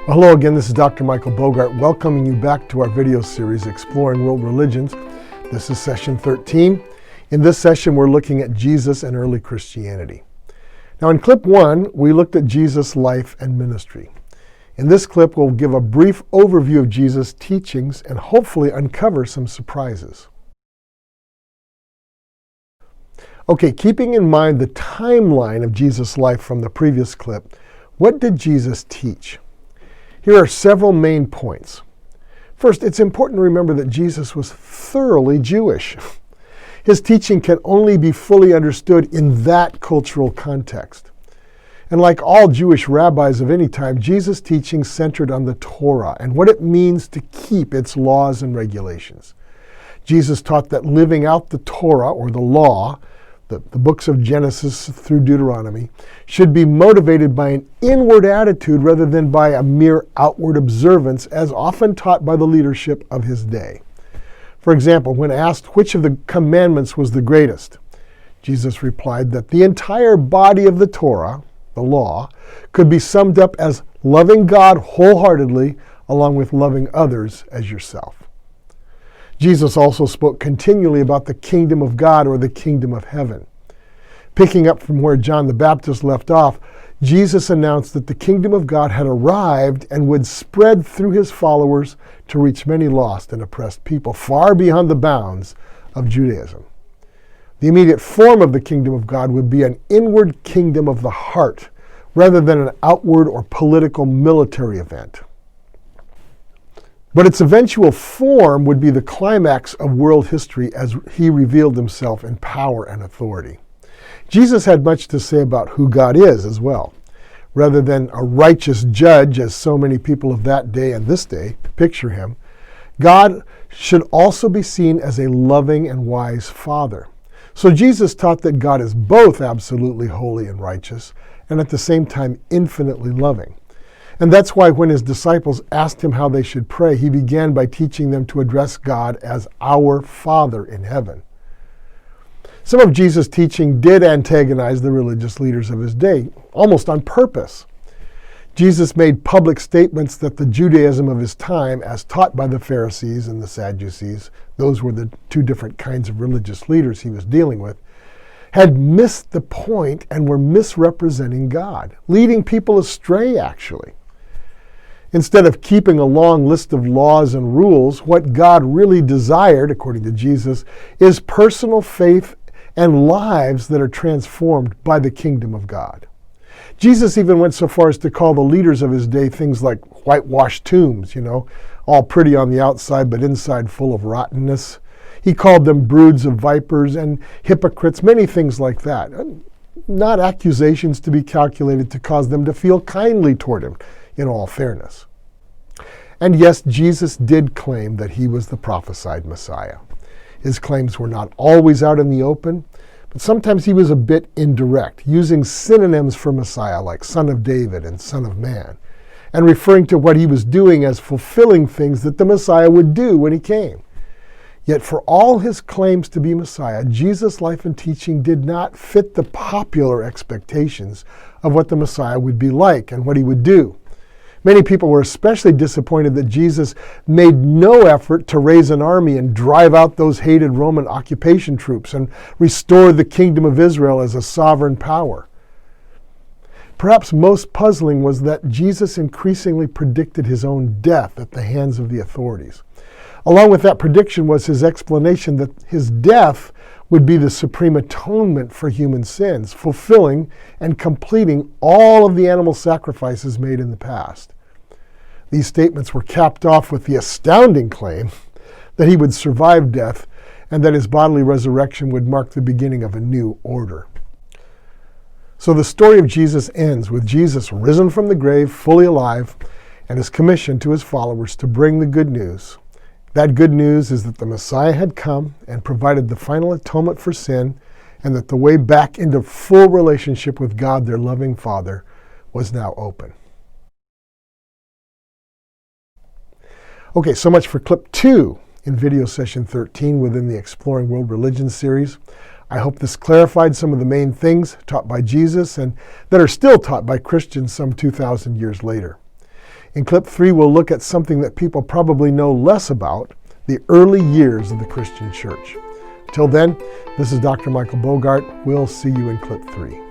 Well, hello again, this is Dr. Michael Bogart welcoming you back to our video series, Exploring World Religions. This is session 13. In this session, we're looking at Jesus and early Christianity. Now in clip 1, we looked at Jesus' life and ministry. In this clip, we'll give a brief overview of Jesus' teachings and hopefully uncover some surprises. Okay, keeping in mind the timeline of Jesus' life from the previous clip, what did Jesus teach? Here are several main points. First, it's important to remember that Jesus was thoroughly Jewish. His teaching can only be fully understood in that cultural context. And like all Jewish rabbis of any time, Jesus' teaching centered on the Torah and what it means to keep its laws and regulations. Jesus taught that living out the Torah, or the law, the books of Genesis through Deuteronomy, should be motivated by an inward attitude rather than by a mere outward observance, as often taught by the leadership of his day. For example, when asked which of the commandments was the greatest, Jesus replied that the entire body of the Torah, the law, could be summed up as loving God wholeheartedly along with loving others as yourself. Jesus also spoke continually about the kingdom of God, or the kingdom of heaven. Picking up from where John the Baptist left off, Jesus announced that the kingdom of God had arrived and would spread through his followers to reach many lost and oppressed people far beyond the bounds of Judaism. The immediate form of the kingdom of God would be an inward kingdom of the heart, rather than an outward or political military event. But its eventual form would be the climax of world history as he revealed himself in power and authority. Jesus had much to say about who God is as well. Rather than a righteous judge, as so many people of that day and this day picture him, God should also be seen as a loving and wise Father. So Jesus taught that God is both absolutely holy and righteous, and at the same time infinitely loving. And that's why when his disciples asked him how they should pray, he began by teaching them to address God as our Father in heaven. Some of Jesus' teaching did antagonize the religious leaders of his day, almost on purpose. Jesus made public statements that the Judaism of his time, as taught by the Pharisees and the Sadducees, those were the two different kinds of religious leaders he was dealing with, had missed the point and were misrepresenting God, leading people astray actually. Instead of keeping a long list of laws and rules, what God really desired, according to Jesus, is personal faith and lives that are transformed by the kingdom of God. Jesus even went so far as to call the leaders of his day things like whitewashed tombs, all pretty on the outside but inside full of rottenness. He called them broods of vipers and hypocrites, many things like that. Not accusations to be calculated to cause them to feel kindly toward him, in all fairness. And yes, Jesus did claim that he was the prophesied Messiah. His claims were not always out in the open, but sometimes he was a bit indirect, using synonyms for Messiah like Son of David and Son of Man, and referring to what he was doing as fulfilling things that the Messiah would do when he came. Yet for all his claims to be Messiah, Jesus' life and teaching did not fit the popular expectations of what the Messiah would be like and what he would do. Many people were especially disappointed that Jesus made no effort to raise an army and drive out those hated Roman occupation troops and restore the kingdom of Israel as a sovereign power. Perhaps most puzzling was that Jesus increasingly predicted his own death at the hands of the authorities. Along with that prediction was his explanation that his death would be the supreme atonement for human sins, fulfilling and completing all of the animal sacrifices made in the past. These statements were capped off with the astounding claim that he would survive death and that his bodily resurrection would mark the beginning of a new order. So the story of Jesus ends with Jesus risen from the grave, fully alive, and his commission to his followers to bring the good news. That good news is that the Messiah had come and provided the final atonement for sin, and that the way back into full relationship with God, their loving Father, was now open. Okay, so much for clip 2 in video session 13 within the Exploring World Religions series. I hope this clarified some of the main things taught by Jesus and that are still taught by Christians some 2,000 years later. In clip 3, we'll look at something that people probably know less about, the early years of the Christian church. Till then, this is Dr. Michael Bogart. We'll see you in clip 3.